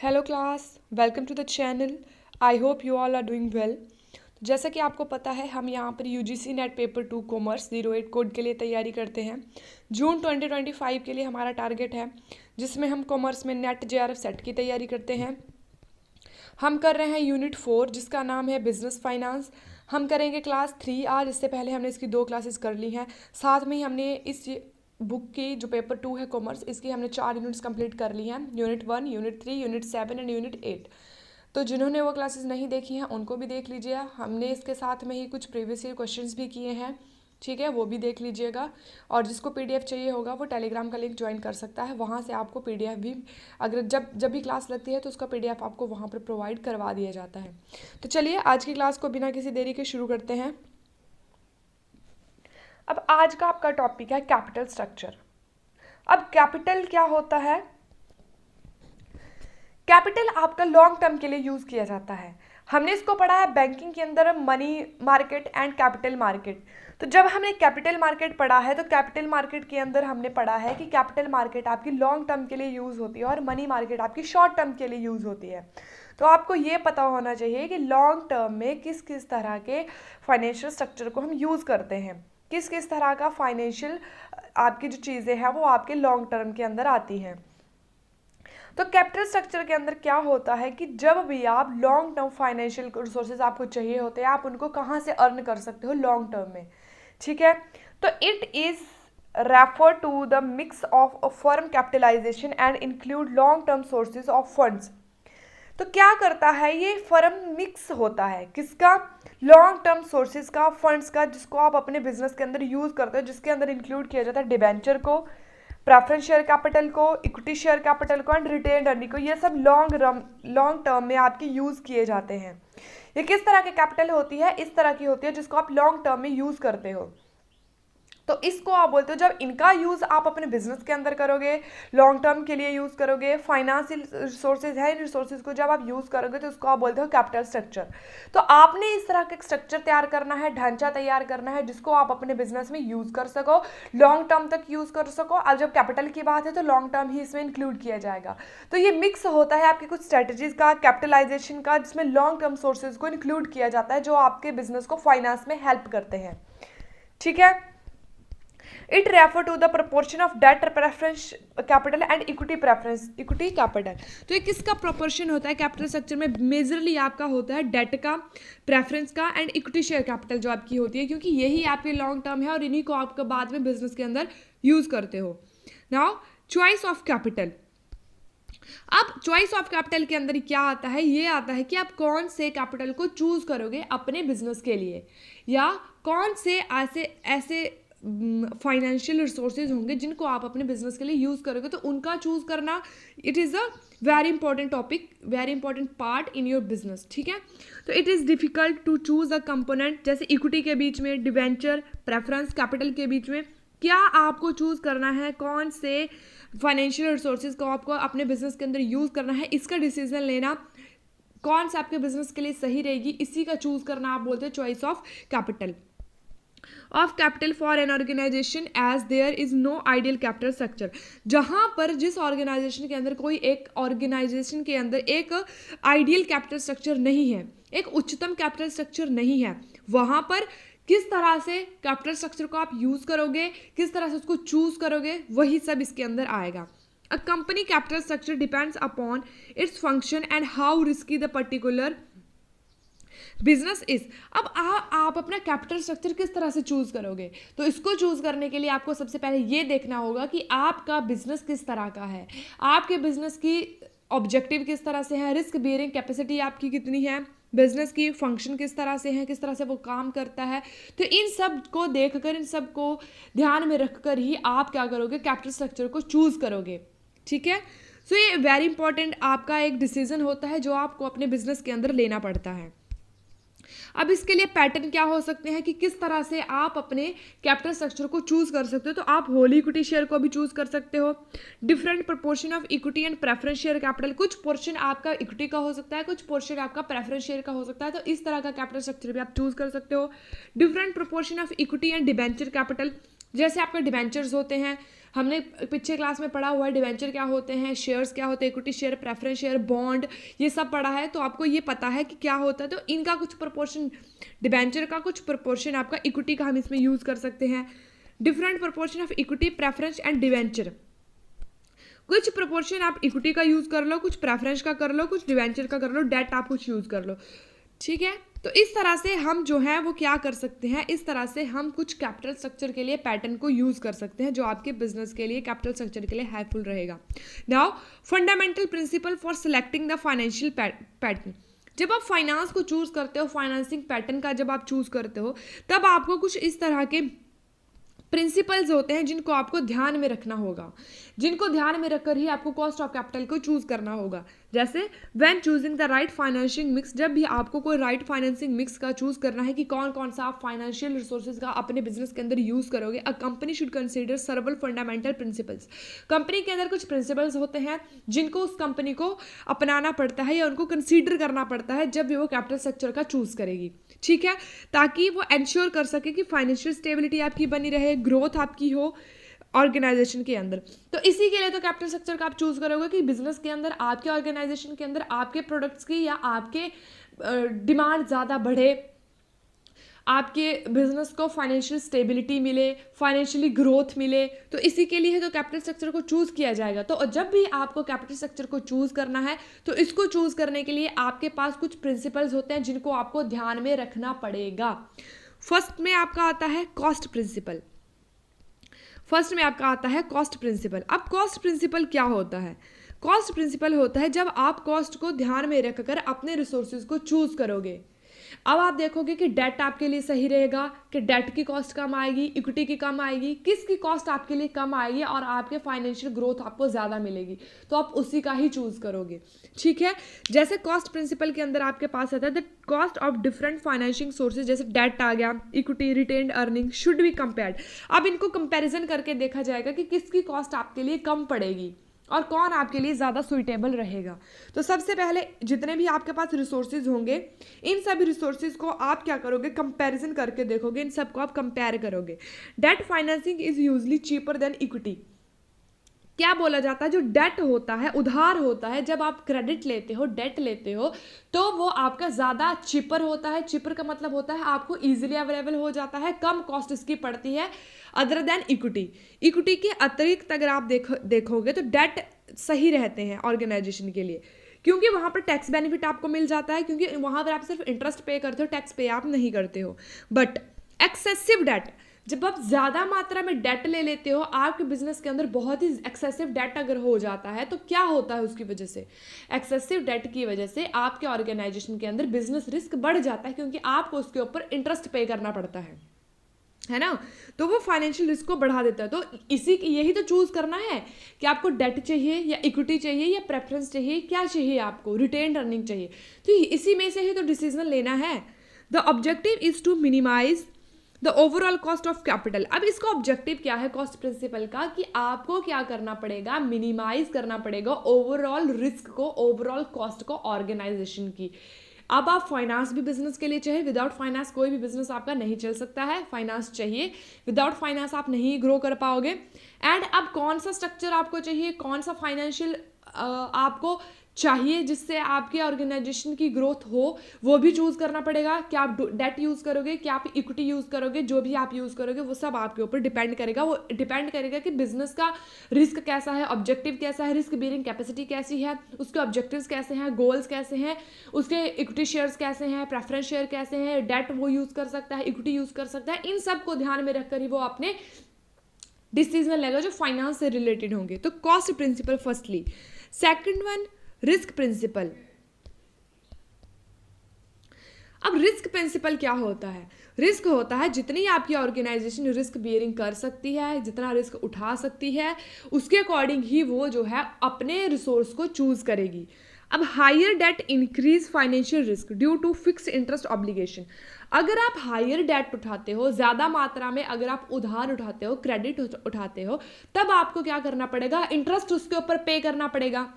Hello class, welcome to the channel. I hope you all are doing well. जैसा कि आपको पता है, हम यहाँ पर UGC NET paper 2 commerce 08 code के लिए तैयारी करते हैं। जून 2025 के लिए हमारा टारगेट है, जिसमें हम कॉमर्स में नेट जेआरएफ सेट की तैयारी करते हैं। हम कर रहे हैं यूनिट 4, जिसका नाम है बिजनेस फाइनेंस। हम करेंगे क्लास 3 आज। इससे पहले हमने इसकी 2 क्लासेस कर ली हैं। साथ में ही हमने इस बुक की जो पेपर 2 है कॉमर्स, इसकी हमने 4 यूनिट्स कंप्लीट कर ली हैं। Unit 1, unit 3, unit 7 and unit 8। तो जिन्होंने वो क्लासेस नहीं देखी हैं उनको भी देख लीजिए। हमने इसके साथ में ही कुछ प्रीवियस ईयर क्वेश्चंस भी किए हैं, ठीक है, वो भी देख लीजिएगा। और जिसको पीडीएफ चाहिए होगा वो टेलीग्राम का लिंक ज्वाइन कर सकता है। वहाँ से आपको पीडीएफ भी, अगर जब भी क्लास लगती है तो उसका पीडीएफ आपको वहाँ पर प्रोवाइड करवा दिया जाता है। तो चलिए आज की क्लास को बिना किसी देरी के शुरू करते हैं। अब आज का आपका टॉपिक है कैपिटल स्ट्रक्चर। अब कैपिटल क्या होता है? कैपिटल आपका लॉन्ग टर्म के लिए यूज किया जाता है। हमने इसको पढ़ा है बैंकिंग के अंदर, money market and capital market. तो जब हमने कैपिटल मार्केट पढ़ा है तो कैपिटल मार्केट के अंदर हमने पढ़ा है कि कैपिटल मार्केट आपकी लॉन्ग टर्म के लिए यूज होती है और मनी मार्केट आपकी शॉर्ट टर्म के लिए यूज होती है। तो आपको ये पता होना चाहिए कि लॉन्ग टर्म में किस किस तरह के फाइनेंशियल स्ट्रक्चर को हम यूज करते हैं, किस किस तरह का फाइनेंशियल आपकी जो चीज़ें हैं वो आपके लॉन्ग टर्म के अंदर आती हैं। तो कैपिटल स्ट्रक्चर के अंदर क्या होता है कि जब भी आप लॉन्ग टर्म फाइनेंशियल रिसोर्सेज आपको चाहिए होते हैं, आप उनको कहाँ से अर्न कर सकते हो लॉन्ग टर्म में, ठीक है। तो it is refer to the mix of a firm capitalization and include long term sources of funds. तो क्या करता है ये फर्म? मिक्स होता है किसका? लॉन्ग टर्म सोर्सेज का, फंड्स का, जिसको आप अपने बिजनेस के अंदर यूज करते हो, जिसके अंदर इंक्लूड किया जाता है डिबेंचर को, प्रेफरेंस शेयर कैपिटल को, इक्विटी शेयर कैपिटल को एंड रिटेन अर्निंग को। ये सब लॉन्ग टर्म में आपके यूज किए जाते हैं। ये किस तरह के कैपिटल होती है? इस तरह की होती है जिसको आप लॉन्ग टर्म में यूज करते हो। तो इसको आप बोलते हो, जब इनका यूज आप अपने बिजनेस के अंदर करोगे, लॉन्ग टर्म के लिए यूज करोगे, फाइनेंशियल रिसोर्सेज है, इन रिसोर्सेज को जब आप यूज करोगे तो उसको आप बोलते हो कैपिटल स्ट्रक्चर। तो आपने इस तरह का स्ट्रक्चर तैयार करना है, ढांचा तैयार करना है, जिसको आप अपने बिजनेस में यूज कर सको, लॉन्ग टर्म तक यूज कर सको। अब जब कैपिटल की बात है तो लॉन्ग टर्म ही इसमें इंक्लूड किया जाएगा। तो ये मिक्स होता है आपकी कुछ स्ट्रेटजीज का, कैपिटलाइजेशन का, जिसमें लॉन्ग टर्म सोर्सेज को इंक्लूड किया जाता है, जो आपके बिजनेस को फाइनेंस में हेल्प करते हैं, ठीक है। It refer to the proportion of debt preference capital and equity preference equity capital. तो ये किसका प्रोपोर्शन होता है कैपिटल स्ट्रक्चर में? मेजरली आपका होता है डेट का, प्रेफरेंस का एंड इक्विटी शेयर कैपिटल जो आपकी होती है, क्योंकि यही आपके लॉन्ग टर्म है और इन्हीं को आपका बाद में बिजनेस के अंदर यूज करते हो। Now choice of capital. अब चॉइस ऑफ कैपिटल के अंदर क्या आता है? ये आता है कि आप कौन से कैपिटल को चूज करोगे अपने बिजनेस के लिए, या कौन से ऐसे फाइनेंशियल रिसोर्सेज होंगे जिनको आप अपने बिजनेस के लिए यूज करोगे। तो उनका चूज करना, it is a very important topic, very important part in your business, ठीक है। तो it is difficult to choose a component, जैसे इक्विटी के बीच में, डिवेंचर, प्रेफरेंस कैपिटल के बीच में क्या आपको चूज करना है, कौन से फाइनेंशियल रिसोर्सेज को आपको अपने बिजनेस के अंदर यूज करना है, इसका डिसीजन लेना, कौन सा आपके बिजनेस के लिए सही रहेगी, इसी का चूज करना आप बोलते हैं choice of capital. Of capital for an organization as there is no ideal capital structure. जहां पर जिस ऑर्गेनाइजेशन के अंदर कोई एक ऑर्गेनाइजेशन के अंदर एक आइडियल कैपिटल स्ट्रक्चर नहीं है, एक उच्चतम कैपिटल स्ट्रक्चर नहीं है, वहां पर किस तरह से कैपिटल स्ट्रक्चर को आप यूज करोगे, किस तरह से उसको चूज करोगे, वही सब इसके अंदर आएगा। A company capital structure depends upon its function and how risky the particular business is. अब आप अपना कैपिटल स्ट्रक्चर किस तरह से चूज करोगे? तो इसको चूज करने के लिए आपको सबसे पहले ये देखना होगा कि आपका बिजनेस किस तरह का है, आपके बिजनेस की ऑब्जेक्टिव किस तरह से है, रिस्क बियरिंग कैपेसिटी आपकी कितनी है, बिजनेस की फंक्शन किस तरह से है, किस तरह से वो काम करता है। तो इन सब को देखकर, इन सब को ध्यान में रखकर ही आप क्या करोगे, कैपिटल स्ट्रक्चर को चूज करोगे, ठीक है। सो ये वेरी इंपॉर्टेंट आपका एक डिसीजन होता है जो आपको अपने बिजनेस के अंदर लेना पड़ता है। अब इसके लिए पैटर्न क्या हो सकते हैं कि किस तरह से आप अपने कैपिटल स्ट्रक्चर को चूज कर सकते हो। तो आप होल इक्विटी शेयर को भी चूज कर सकते हो, different proportion of equity and preference share capital, कुछ पोर्शन आपका इक्विटी का हो सकता है, कुछ पोर्शन आपका प्रेफरेंस शेयर का हो सकता है। तो इस तरह का कैपिटल स्ट्रक्चर भी आप चूज कर सकते हो। Different proportion of equity and debenture capital, जैसे आपके डिबेंचर्स होते हैं, हमने पिछले क्लास में पढ़ा हुआ है डिवेंचर क्या होते हैं, शेयर्स क्या होते हैं, equity share, preference share, bond, ये सब पढ़ा है, तो आपको ये पता है कि क्या होता है। तो इनका कुछ प्रोपोर्शन, डिवेंचर का कुछ प्रोपोर्शन आपका इक्विटी का हम इसमें यूज़ कर सकते हैं। Different proportion of equity, preference and debenture, कुछ प्रोपोर्शन आप इक्विटी का यूज़ कर लो, कुछ प्रेफरेंस का कर लो, कुछ डिवेंचर का कर लो, डेट आप कुछ यूज़ कर लो, ठीक है। तो इस तरह से हम जो है वो क्या कर सकते हैं, इस तरह से हम कुछ कैपिटल स्ट्रक्चर के लिए पैटर्न को यूज़ कर सकते हैं जो आपके बिजनेस के लिए, कैपिटल स्ट्रक्चर के लिए हेल्पफुल रहेगा। Now fundamental principle for selecting the financial pattern, जब आप फाइनेंस को चूज़ करते हो, फाइनेंसिंग पैटर्न का जब आप चूज़ करते हो, तब आपको कुछ इस तरह के प्रिंसिपल्स होते हैं जिनको आपको ध्यान में रखना होगा, जिनको ध्यान में रखकर ही आपको कॉस्ट ऑफ कैपिटल को चूज करना होगा। जैसे when choosing the right financing mix, जब भी आपको कोई राइट फाइनेंसिंग मिक्स का चूज करना है कि कौन कौन सा आप फाइनेंशियल रिसोर्सेज का अपने बिजनेस के अंदर यूज करोगे, a company should consider सर्वल fundamental principles, company के अंदर कुछ प्रिंसिपल्स होते हैं जिनको उस कंपनी को अपनाना पड़ता है या उनको कंसीडर करना पड़ता है जब भी वो कैपिटल स्ट्रक्चर का चूज करेगी, ठीक है, ताकि वो एंश्योर कर सके कि फाइनेंशियल स्टेबिलिटी आपकी बनी रहे, ग्रोथ आपकी हो ऑर्गेनाइजेशन के अंदर। तो इसी के लिए तो कैपिटल स्ट्रक्चर का आप चूज करोगे कि बिजनेस के अंदर, आपके ऑर्गेनाइजेशन के अंदर आपके प्रोडक्ट्स की या आपके डिमांड ज़्यादा बढ़े, आपके बिजनेस को फाइनेंशियल स्टेबिलिटी मिले, फाइनेंशियली ग्रोथ मिले, तो इसी के लिए तो कैपिटल स्ट्रक्चर को चूज़ किया जाएगा। तो जब भी आपको कैपिटल स्ट्रक्चर को चूज़ करना है तो इसको चूज़ करने के लिए आपके पास कुछ प्रिंसिपल्स होते हैं जिनको आपको ध्यान में रखना पड़ेगा। फर्स्ट में आपका आता है कॉस्ट प्रिंसिपल, फर्स्ट में आपका आता है कॉस्ट प्रिंसिपल। अब कॉस्ट प्रिंसिपल क्या होता है? कॉस्ट प्रिंसिपल होता है जब आप कॉस्ट को ध्यान में रखकर अपने रिसोर्सेज को चूज करोगे। अब आप देखोगे कि डेट आपके लिए सही रहेगा, कि डेट की कॉस्ट कम आएगी, इक्विटी की कम आएगी, किसकी कॉस्ट आपके लिए कम आएगी और आपके फाइनेंशियल ग्रोथ आपको ज़्यादा मिलेगी, तो आप उसी का ही चूज़ करोगे, ठीक है। जैसे कॉस्ट प्रिंसिपल के अंदर आपके पास आता है the cost of different financial sources, जैसे डेट आ गया, equity, retained earning should be compared. अब इनको कंपेरिजन करके देखा जाएगा कि किसकी कॉस्ट आपके लिए कम पड़ेगी और कौन आपके लिए ज़्यादा सुइटेबल रहेगा। तो सबसे पहले जितने भी आपके पास रिसोर्सेज होंगे, इन सभी रिसोर्सेज को आप क्या करोगे, कंपैरिजन करके देखोगे, इन सबको आप कंपेयर करोगे। Debt financing is usually cheaper than equity. क्या बोला जाता है, जो डेट होता है, उधार होता है, जब आप क्रेडिट लेते हो, डेट लेते हो, तो वो आपका ज़्यादा चिपर होता है। चिपर का मतलब होता है आपको ईजिली अवेलेबल हो जाता है, कम कॉस्ट इसकी पड़ती है अदर देन इक्विटी। इक्विटी के अतिरिक्त अगर आप देखोगे तो डेट सही रहते हैं ऑर्गेनाइजेशन के लिए, क्योंकि वहाँ पर टैक्स बेनिफिट आपको मिल जाता है, क्योंकि वहाँ पर आप सिर्फ इंटरेस्ट पे करते हो, टैक्स पे आप नहीं करते हो। बट एक्सेसिव डेट, जब आप ज़्यादा मात्रा में डेट ले लेते हो, आपके बिजनेस के अंदर बहुत ही एक्सेसिव डेट अगर हो जाता है, तो क्या होता है उसकी वजह से, एक्सेसिव डेट की वजह से आपके ऑर्गेनाइजेशन के अंदर बिजनेस रिस्क बढ़ जाता है, क्योंकि आपको उसके ऊपर इंटरेस्ट पे करना पड़ता है ना, तो वो फाइनेंशियल रिस्क को बढ़ा देता है। तो यही तो चूज करना है कि आपको डेट चाहिए या इक्विटी चाहिए या प्रेफरेंस चाहिए, क्या चाहिए आपको, रिटेन्ड अर्निंग चाहिए, तो इसी में से ही तो डिसीजन लेना है। The objective is to minimize the overall cost of capital. अब इसका ऑब्जेक्टिव क्या है कॉस्ट प्रिंसिपल का, कि आपको क्या करना पड़ेगा, मिनिमाइज करना पड़ेगा ओवरऑल रिस्क को, ओवरऑल कॉस्ट को ऑर्गेनाइजेशन की। अब आप फाइनेंस भी बिजनेस के लिए चाहिए, विदाउट फाइनेंस कोई भी बिजनेस आपका नहीं चल सकता है, फाइनेंस चाहिए, विदाउट फाइनेंस आप नहीं ग्रो कर पाओगे। एंड अब कौन सा स्ट्रक्चर आपको चाहिए, कौन सा फाइनेंशियल आपको चाहिए जिससे आपके ऑर्गेनाइजेशन की ग्रोथ हो, वो भी चूज़ करना पड़ेगा। क्या आप डेट यूज़ करोगे, क्या आप इक्विटी यूज़ करोगे, जो भी आप यूज़ करोगे वो सब आपके ऊपर डिपेंड करेगा। वो डिपेंड करेगा कि बिजनेस का रिस्क कैसा है, ऑब्जेक्टिव कैसा है, रिस्क बेयरिंग कैपेसिटी कैसी है, उसके ऑब्जेक्टिव्स कैसे हैं, गोल्स कैसे हैं, उसके इक्विटी शेयर्स कैसे हैं, प्रेफरेंस शेयर कैसे हैं, डेट वो यूज़ कर सकता है, इक्विटी यूज़ कर सकता है, इन सब को ध्यान में रखकर ही वो अपने डिसीजन लेगा जो फाइनेंस से रिलेटेड होंगे। तो cost principle firstly. Second one risk principle. अब रिस्क प्रिंसिपल क्या होता है? रिस्क होता है जितनी आपकी ऑर्गेनाइजेशन रिस्क बियरिंग कर सकती है, जितना रिस्क उठा सकती है, उसके अकॉर्डिंग ही वो जो है अपने रिसोर्स को चूज करेगी। अब higher debt increase financial risk due to fixed interest obligation. अगर आप हायर डेट उठाते हो, ज़्यादा मात्रा में अगर आप उधार उठाते हो, क्रेडिट उठाते हो, तब आपको क्या करना पड़ेगा, इंटरेस्ट उसके ऊपर पे करना पड़ेगा,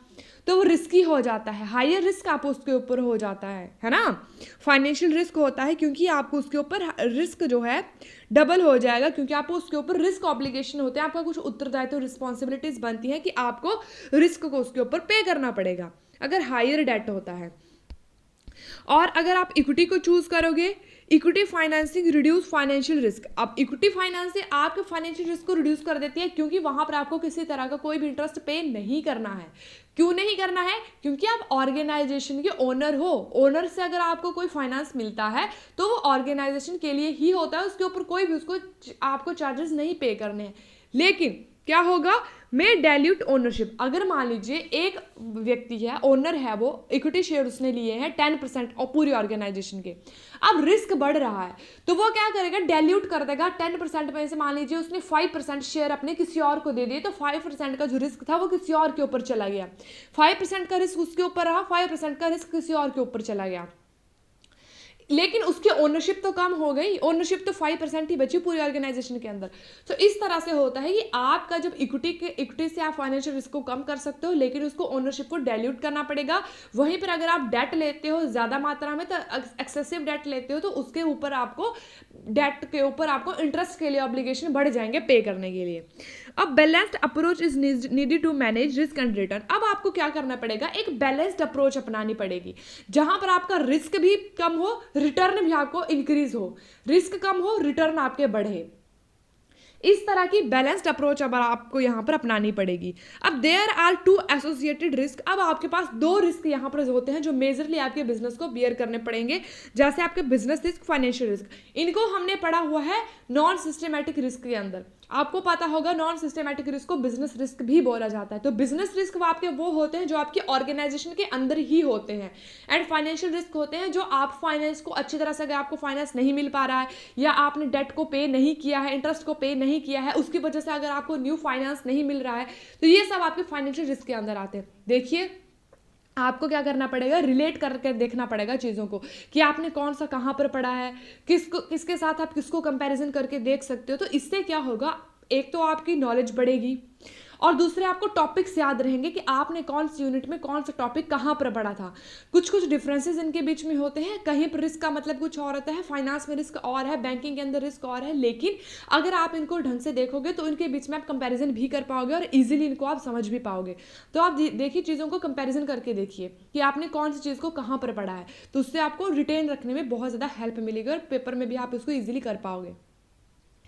तो वो रिस्की हो जाता है, हायर रिस्क आप उसके ऊपर हो जाता है ना, फाइनेंशियल रिस्क होता है, क्योंकि आपको उसके ऊपर रिस्क जो है डबल हो जाएगा, क्योंकि आपको उसके ऊपर रिस्क ऑब्लिगेशन होते हैं, आपका कुछ उत्तरदायित्व रिस्पॉन्सिबिलिटीज बनती है कि आपको रिस्क को उसके ऊपर पे करना पड़ेगा अगर हायर डेट होता है। और अगर आप इक्विटी को चूज करोगे, equity financing reduce financial risk. अब इक्विटी फाइनेंस से आपके फाइनेंशियल रिस्क को रिड्यूस कर देती है, क्योंकि वहां पर आपको किसी तरह का कोई भी इंटरेस्ट पे नहीं करना है। क्यों नहीं करना है, क्योंकि आप ऑर्गेनाइजेशन के ओनर हो, ओनर से अगर आपको कोई फाइनेंस मिलता है तो वो ऑर्गेनाइजेशन के लिए ही होता है, उसके ऊपर कोई भी उसको आपको चार्जेस नहीं पे करने हैं। लेकिन क्या होगा, में डाइल्यूट ओनरशिप, अगर मान लीजिए एक व्यक्ति है, ओनर है, वो इक्विटी शेयर उसने लिए हैं 10% और पूरी ऑर्गेनाइजेशन के, अब रिस्क बढ़ रहा है तो वो क्या करेगा, डाइल्यूट कर देगा 10% में से, मान लीजिए उसने 5% शेयर अपने किसी और को दे दिए, तो 5% का जो रिस्क था वो किसी और के ऊपर चला गया, 5% का रिस्क उसके ऊपर रहा, 5% का रिस्क किसी और के ऊपर चला गया, लेकिन उसकी ओनरशिप तो कम हो गई, ओनरशिप तो 5% ही बची पूरी ऑर्गेनाइजेशन के अंदर। तो इस तरह से होता है कि आपका जब इक्विटी से आप फाइनेंशियल रिस्क को कम कर सकते हो, लेकिन उसको ओनरशिप को डाइल्यूट करना पड़ेगा। वहीं पर अगर आप डेट लेते हो ज़्यादा मात्रा में, तो एक्सेसिव डेट लेते हो, तो उसके ऊपर आपको डेट के ऊपर आपको इंटरेस्ट के लिए ऑब्लिगेशन बढ़ जाएंगे पे करने के लिए। अब balanced approach is needed to manage risk and return. अब आपको क्या करना पड़ेगा, एक बैलेंस्ड अप्रोच अपनानी पड़ेगी, जहां पर आपका रिस्क भी कम हो, रिटर्न भी आपको इंक्रीज हो, रिस्क कम हो, रिटर्न आपके बढ़े। इस तरह की बैलेंस्ड अप्रोच अब आपको यहाँ पर अपनानी पड़ेगी। अब there are two associated risk, अब आपके पास दो रिस्क यहाँ पर होते हैं जो मेजरली आपके बिजनेस को बियर करने पड़ेंगे, जैसे आपके बिजनेस रिस्क, फाइनेंशियल रिस्क। इनको हमने पढ़ा हुआ है नॉन सिस्टमेटिक रिस्क के अंदर। आपको पता होगा नॉन सिस्टमेटिक रिस्क को बिजनेस रिस्क भी बोला जाता है। तो बिजनेस रिस्क आपके वो होते हैं जो आपकी ऑर्गेनाइजेशन के अंदर ही होते हैं, एंड फाइनेंशियल रिस्क होते हैं जो आप फाइनेंस को अच्छी तरह से, अगर आपको फाइनेंस नहीं मिल पा रहा है या आपने डेट को पे नहीं किया है, इंटरेस्ट को पे नहीं किया है, उसकी वजह से अगर आपको न्यू फाइनेंस नहीं मिल रहा है, तो ये सब आपके फाइनेंशियल रिस्क के अंदर आते हैं। देखिए आपको क्या करना पड़ेगा, रिलेट करके देखना पड़ेगा चीज़ों को कि आपने कौन सा कहाँ पर पढ़ा है, किसके साथ आप किसको कंपैरिजन करके देख सकते हो। तो इससे क्या होगा, एक तो आपकी नॉलेज बढ़ेगी और दूसरे आपको टॉपिक्स याद रहेंगे कि आपने कौन सी यूनिट में कौन सा टॉपिक कहाँ पर पढ़ा था। कुछ कुछ डिफरेंसेस इनके बीच में होते हैं, कहीं पर रिस्क का मतलब कुछ और होता है, फाइनेंस में रिस्क और है, बैंकिंग के अंदर रिस्क और है, लेकिन अगर आप इनको ढंग से देखोगे तो इनके बीच में आप कंपैरिजन भी कर पाओगे और इजीली इनको आप समझ भी पाओगे। तो आप देखिए चीज़ों को कंपैरिजन करके देखिए कि आपने कौन सी चीज़ को कहाँ पर पढ़ा है, तो उससे आपको रिटेन रखने में बहुत ज़्यादा हेल्प मिलेगी और पेपर में भी आप इसको ईजिली कर पाओगे,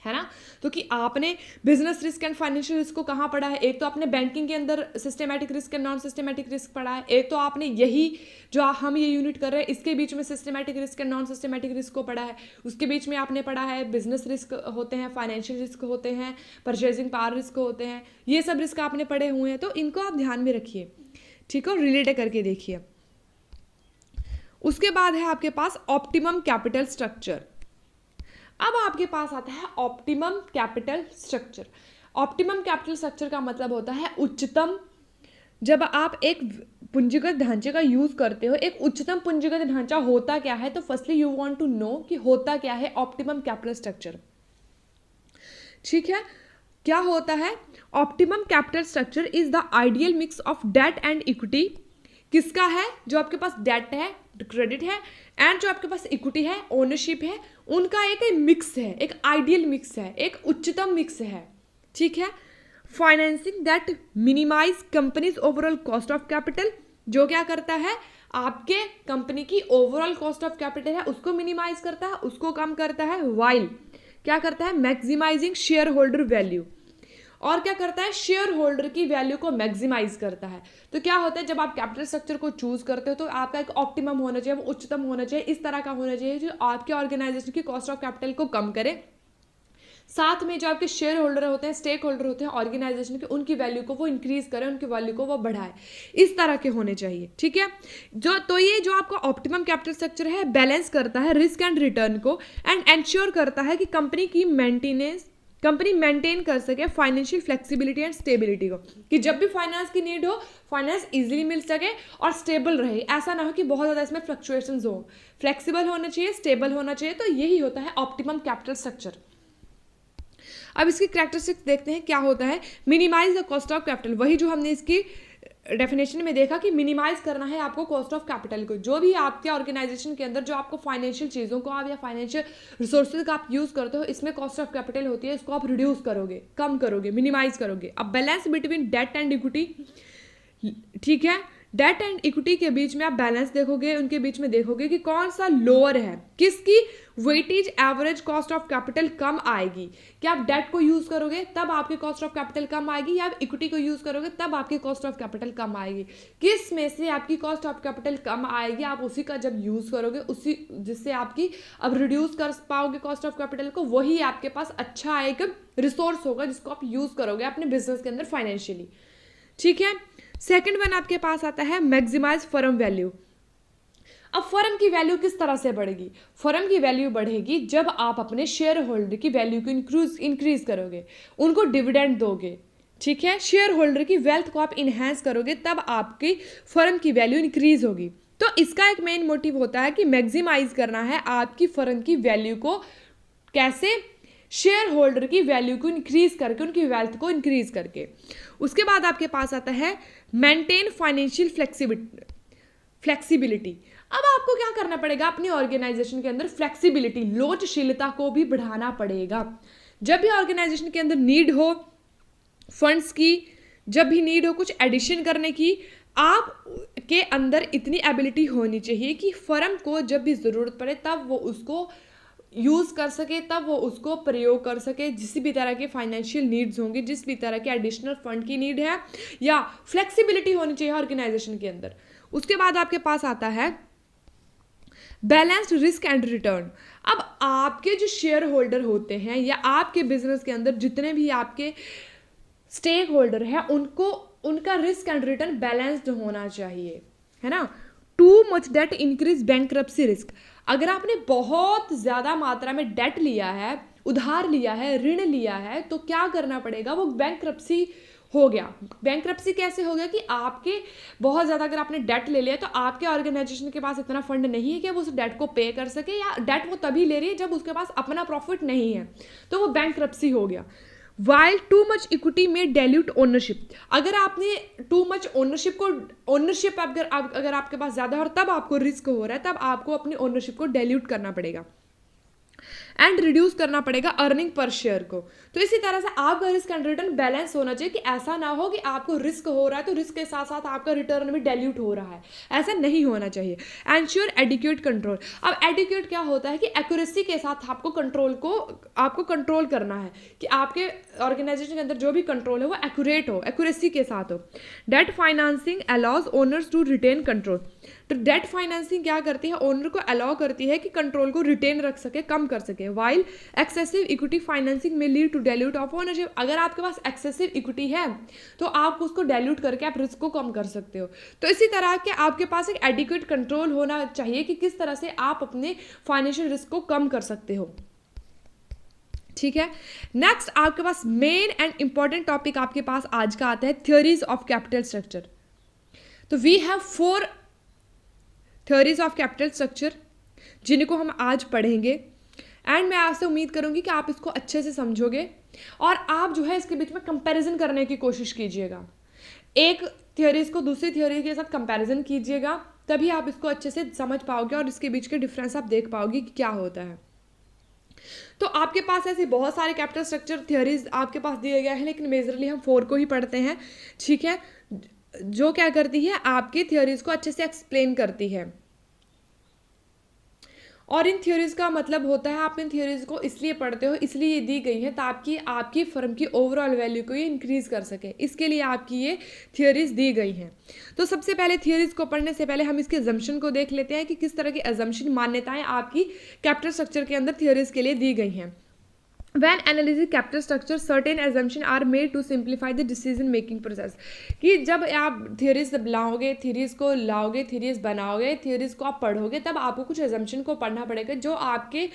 है ना। तो कि आपने business risk and financial risk को कहाँ पढ़ा है, एक तो आपने बैंकिंग के अंदर systematic risk and non systematic risk पढ़ा है, एक तो आपने यही जो हम ये यूनिट कर रहे हैं इसके बीच में systematic risk and non systematic risk को पढ़ा है, उसके बीच में आपने पढ़ा है बिजनेस रिस्क होते हैं, फाइनेंशियल रिस्क होते हैं, परचेजिंग पावर रिस्क होते हैं, ये सब रिस्क आपने पढ़े हुए हैं। तो इनको आप ध्यान में रखिए, ठीक है, और रिलेट करके देखिए। उसके बाद है आपके पास ऑप्टिमम कैपिटल स्ट्रक्चर। अब आपके पास आता है optimum capital structure. Optimum capital structure का मतलब होता है उच्चतम, जब आप एक पूंजीगत ढांचे का यूज करते हो, एक उच्चतम पूंजीगत ढांचा होता क्या है, तो firstly you want to know कि होता क्या है ऑप्टिमम कैपिटल स्ट्रक्चर। ठीक है, क्या होता है optimum capital structure is the ideal mix of debt and equity. किसका है, जो आपके पास डेट है, क्रेडिट है, एंड जो आपके पास इक्विटी है, ओनरशिप है, उनका एक मिक्स है, एक आइडियल मिक्स है, एक उच्चतम मिक्स है। ठीक है, financing that minimize company's overall cost of capital, जो क्या करता है आपके कंपनी की ओवरऑल कॉस्ट ऑफ कैपिटल है उसको मिनिमाइज करता है, उसको कम करता है, वाइल क्या करता है मैक्सिमाइजिंग शेयर होल्डर वैल्यू, और क्या करता है शेयर होल्डर की वैल्यू को मैक्सिमाइज करता है। तो क्या होता है जब आप कैपिटल स्ट्रक्चर को चूज करते हो तो आपका एक ऑप्टिमम होना चाहिए, वो उच्चतम होना चाहिए, इस तरह का होना चाहिए जो आपके ऑर्गेनाइजेशन की कॉस्ट ऑफ कैपिटल को कम करे, साथ में जो आपके शेयर होल्डर होते हैं, स्टेक होल्डर होते हैं ऑर्गेनाइजेशन के, उनकी वैल्यू को वो इंक्रीज करे, उनकी वैल्यू को वो बढ़ाए, इस तरह के होने चाहिए। ठीक है, जो तो ये जो आपका ऑप्टिमम कैपिटल स्ट्रक्चर है बैलेंस करता है रिस्क एंड रिटर्न को, एंड एंश्योर करता है कि कंपनी की मेंटेनेंस कंपनी मेंटेन कर सके फाइनेंशियल फ्लेक्सिबिलिटी एंड स्टेबिलिटी को, कि जब भी फाइनेंस की नीड हो फाइनेंस इजीली मिल सके और स्टेबल रहे, ऐसा ना हो कि बहुत ज़्यादा इसमें फ्लक्चुएशंस हो, फ्लेक्सिबल होना चाहिए, स्टेबल होना चाहिए। तो यही होता है ऑप्टिमम कैपिटल स्ट्रक्चर। अब इसकी कैरेक्टरिस्टिक्स देखते हैं क्या होता है। Minimize the cost of capital, वही जो हमने इसकी डेफिनेशन में देखा कि मिनिमाइज करना है आपको कॉस्ट ऑफ कैपिटल को। जो भी आपके ऑर्गेनाइजेशन के अंदर जो आपको फाइनेंशियल चीज़ों को आप या फाइनेंशियल रिसोर्सेज का आप यूज़ करते हो, इसमें कॉस्ट ऑफ कैपिटल होती है, इसको आप रिड्यूस करोगे, कम करोगे, मिनिमाइज करोगे। अब balance between debt and equity, ठीक है, डेट एंड इक्विटी के बीच में आप बैलेंस देखोगे, उनके बीच में देखोगे कि कौन सा लोअर है, किसकी weightage average cost of capital कम आएगी। क्या आप डेट को यूज करोगे तब आपकी कॉस्ट ऑफ कैपिटल कम आएगी, या आप इक्विटी को यूज करोगे तब आपकी कॉस्ट ऑफ कैपिटल कम आएगी। किस में से आपकी कॉस्ट ऑफ कैपिटल कम आएगी, आप उसी का जब यूज करोगे, उसी जिससे आपकी अब रिड्यूस कर पाओगे कॉस्ट ऑफ कैपिटल को, वही आपके पास अच्छा एक रिसोर्स होगा जिसको आप यूज करोगे अपने बिजनेस के अंदर फाइनेंशियली। ठीक है, सेकंड वन आपके पास आता है मैक्सिमाइज फर्म वैल्यू। अब फर्म की वैल्यू किस तरह से बढ़ेगी? फर्म की वैल्यू बढ़ेगी जब आप अपने शेयर होल्डर की वैल्यू को इंक्रीज करोगे, उनको डिविडेंड दोगे, ठीक है, शेयर होल्डर की वेल्थ को आप इन्हेंस करोगे, तब आपकी फर्म की वैल्यू इंक्रीज होगी। तो इसका एक मेन मोटिव होता है कि मैक्सिमाइज करना है आपकी फर्म की वैल्यू को, कैसे? शेयर होल्डर की वैल्यू को इंक्रीज करके, उनकी वेल्थ को इंक्रीज करके। उसके बाद आपके पास आता है मेंटेन फाइनेंशियल फ्लेक्सिबिलिटी। अब आपको क्या करना पड़ेगा? अपनी ऑर्गेनाइजेशन के अंदर फ्लेक्सिबिलिटी, लोचशीलता को भी बढ़ाना पड़ेगा। जब भी ऑर्गेनाइजेशन के अंदर नीड हो फंड्स की, जब भी नीड हो कुछ एडिशन करने की, आप के अंदर इतनी एबिलिटी होनी चाहिए कि फर्म को जब भी ज़रूरत पड़े तब वो उसको यूज़ कर सके, तब वो उसको प्रयोग कर सके। जिस भी तरह के फाइनेंशियल नीड्स होंगी, जिस भी तरह के एडिशनल फंड की नीड है, या फ्लेक्सिबिलिटी होनी चाहिए ऑर्गेनाइजेशन के अंदर। उसके बाद आपके पास आता है बैलेंस्ड रिस्क एंड रिटर्न। अब आपके जो शेयर होल्डर होते हैं या आपके बिजनेस के अंदर जितने भी आपके स्टेक होल्डर हैं, उनको उनका रिस्क एंड रिटर्न बैलेंस्ड होना चाहिए, है ना। Too much debt increase bankruptcy risk. अगर आपने बहुत ज़्यादा मात्रा में डेट लिया है, उधार लिया है, ऋण लिया है, तो क्या करना पड़ेगा? वो बैंकरप्सी हो गया। बैंकरप्सी कैसे हो गया? कि आपके बहुत ज़्यादा अगर आपने डेट ले लिया तो आपके ऑर्गेनाइजेशन के पास इतना फंड नहीं है कि वो उस डेट को पे कर सके, या डेट वो तभी ले रही है जब उसके पास अपना प्रॉफिट नहीं है, तो वो बैंकरप्सी हो गया। वाइल टू मच इक्विटी में डाइल्यूट ओनरशिप। अगर आपने टू मच ओनरशिप अगर आपके पास ज़्यादा है और तब आपको रिस्क हो रहा है, तब आपको अपनी ओनरशिप को डाइल्यूट करना पड़ेगा एंड रिड्यूस करना पड़ेगा अर्निंग पर शेयर को। तो इसी तरह से आपका रिस्क एंड रिटर्न बैलेंस होना चाहिए, कि ऐसा ना हो कि आपको रिस्क हो रहा है तो रिस्क के साथ साथ आपका रिटर्न भी डाइल्यूट हो रहा है, ऐसा नहीं होना चाहिए। Ensure adequate control. अब एडिक्वेट क्या होता है? कि एक्यूरेसी के साथ आपको कंट्रोल करना है, कि आपके ऑर्गेनाइजेशन के अंदर जो भी कंट्रोल है वो एक्यूरेट हो, एक्यूरेसी के साथ हो। Debt financing allows owners to retain control. तो डेट फाइनेंसिंग क्या करती है? ओनर को अलाउ करती है कि कंट्रोल को रिटेन रख सके, कम कर सके। वाइल एक्सेसिव इक्विटी फाइनेंसिंग में lead to dilute of ownership. अगर आपके पास एक्सेसिव इक्विटी है तो आप उसको डाइल्यूट करके आप रिस्क को कम कर सकते हो। तो इसी तरह के आपके पास एक एडिक्वेट कंट्रोल होना चाहिए कि किस तरह से आप अपने फाइनेंशियल रिस्क को कम कर सकते हो। ठीक है, नेक्स्ट आपके पास मेन एंड इंपॉर्टेंट टॉपिक आपके पास आज का आता है थ्योरीज ऑफ कैपिटल स्ट्रक्चर। तो we have 4 theories of capital structure जिनको हम आज पढ़ेंगे, एंड मैं आपसे उम्मीद करूंगी कि आप इसको अच्छे से समझोगे और आप जो है इसके बीच में कंपैरिजन करने की कोशिश कीजिएगा। एक थ्योरीज को दूसरी थ्योरी के साथ कंपैरिजन कीजिएगा, तभी आप इसको अच्छे से समझ पाओगे और इसके बीच के डिफरेंस आप देख पाओगे कि क्या होता है। तो आपके पास ऐसी बहुत सारे कैपिटल स्ट्रक्चर थ्योरीज आपके पास दिए गए हैं, लेकिन मेजरली हम 4 को ही पढ़ते हैं, ठीक है, जो क्या करती है आपकी थ्योरीज को अच्छे से एक्सप्लेन करती है। और इन थ्योरीज का मतलब होता है, आप इन थ्योरीज को इसलिए पढ़ते हो, इसलिए ये दी गई है ताकि आपकी फर्म की ओवरऑल वैल्यू को ये इंक्रीज कर सके, इसके लिए आपकी ये थ्योरीज दी गई हैं। तो सबसे पहले थ्योरीज को पढ़ने से पहले हम इसके अजम्पशन को देख लेते हैं कि किस तरह की अजम्पशन, मान्यताएं आपकी कैपिटल स्ट्रक्चर के अंदर थ्योरीज के लिए दी गई हैं। When analyzing capital structure, certain assumptions are made to simplify the decision making process. कि जब आप थियरीज लाओगे, थियरीज बनाओगे, थियरीज को आप पढ़ोगे, तब आपको कुछ assumption को पढ़ना पड़ेगा जो आपके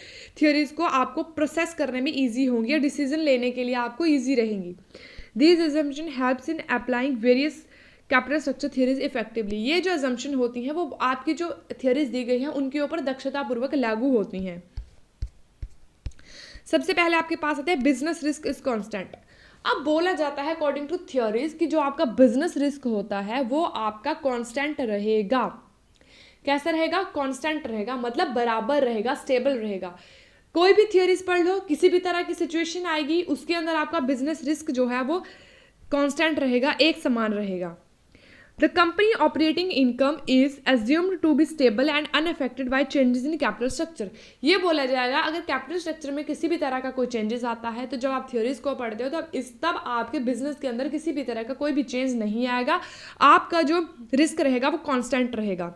थियरीज को आपको प्रोसेस करने में ईजी होंगी या डिसीजन लेने के लिए आपको ईजी रहेंगी. These assumptions helps in applying various capital structure theories effectively. ये जो assumption होती हैं वो आपकी जो थियरीज दी गई हैं उनके ऊपर दक्षतापूर्वक लागू होती हैं. सबसे पहले आपके पास आते हैं बिजनेस रिस्क इज कांस्टेंट. अब बोला जाता है अकॉर्डिंग टू थियोरीज कि जो आपका बिजनेस रिस्क होता है वो आपका कांस्टेंट रहेगा. कैसा रहेगा? कांस्टेंट रहेगा, मतलब बराबर रहेगा, स्टेबल रहेगा. कोई भी थियोरीज पढ़ लो, किसी भी तरह की सिचुएशन आएगी उसके अंदर आपका बिजनेस रिस्क जो है वो कांस्टेंट रहेगा, एक समान रहेगा. The company operating income is assumed to be stable and unaffected by changes in capital structure. ये बोला जाएगा अगर कैपिटल स्ट्रक्चर में किसी भी तरह का कोई चेंजेस आता है तो जब आप थ्योरीज को पढ़ते हो तब आपके बिजनेस के अंदर किसी भी तरह का कोई भी चेंज नहीं आएगा. आपका जो रिस्क रहेगा वो कांस्टेंट रहेगा,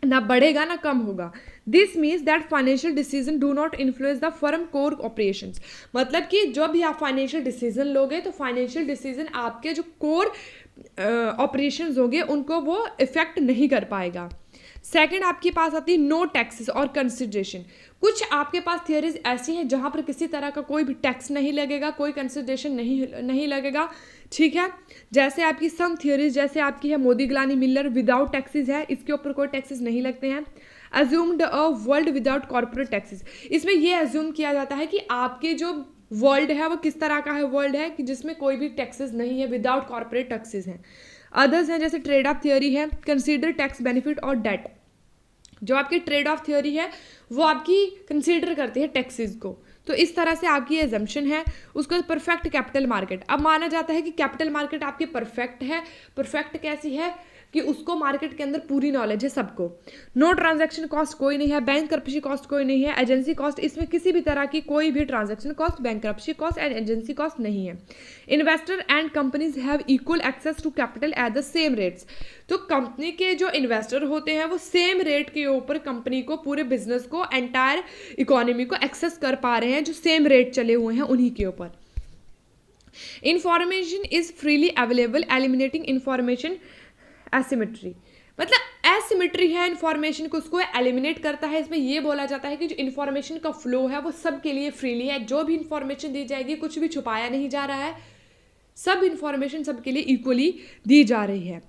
ना बढ़ेगा ना कम होगा. This means that financial decision do not influence the firm core operations. मतलब कि जब भी आप फाइनेंशियल डिसीजन लोगे तो फाइनेंशियल डिसीजन आपके जो कोर ऑपरेशंस होंगे उनको वो इफेक्ट नहीं कर पाएगा. सेकंड आपके पास आती है नो टैक्सेस और कंसिडरेशन. कुछ आपके पास थियरीज ऐसी हैं जहाँ पर किसी तरह का कोई भी टैक्स नहीं लगेगा, कोई कंसिडरेशन नहीं लगेगा. ठीक है, जैसे आपकी सम थियरीज जैसे आपकी है मोदीग्लानी मिलर विदाउट टैक्सेस है, इसके ऊपर कोई टैक्सेस नहीं लगते हैं. Assumed a world without corporate taxes. इसमें यह अज्यूम किया जाता है कि आपके जो वर्ल्ड है वो किस तरह का है वर्ल्ड है कि जिसमें कोई भी टैक्सेस नहीं है, विदाउट कॉर्पोरेट टैक्सेस हैं. अदर्स हैं जैसे ट्रेड ऑफ थियोरी है, कंसीडर टैक्स बेनिफिट और डेट. जो आपकी ट्रेड ऑफ थियोरी है वो आपकी कंसीडर करती है टैक्सेस को. तो इस तरह से आपकी एजम्पशन है. उसका परफेक्ट कैपिटल मार्केट. अब माना जाता है कि कैपिटल मार्केट आपकी परफेक्ट है. परफेक्ट कैसी है कि उसको मार्केट के अंदर पूरी नॉलेज है सबको. नो ट्रांजैक्शन कॉस्ट कोई नहीं है, बैंकरप्सी कॉस्ट कोई नहीं है, एजेंसी कॉस्ट इसमें किसी भी तरह की कोई भी transaction cost, bankruptcy cost and agency cost नहीं है. Investor and companies have equal access to capital at the same rates. तो कंपनी के जो इन्वेस्टर होते हैं वो सेम रेट के ऊपर कंपनी को, पूरे बिजनेस को, एंटायर इकोनॉमी को एक्सेस कर पा रहे हैं जो सेम रेट चले हुए हैं उन्हीं के ऊपर. Information is freely available eliminating information asymmetry. मतलब एसिमेट्री है इन्फॉर्मेशन को, उसको एलिमिनेट करता है. इसमें यह बोला जाता है कि जो इन्फॉर्मेशन का फ्लो है वो सबके लिए फ्रीली है. जो भी इन्फॉर्मेशन दी जाएगी कुछ भी छुपाया नहीं जा रहा है, सब इन्फॉर्मेशन सबके लिए इक्वली दी जा रही है.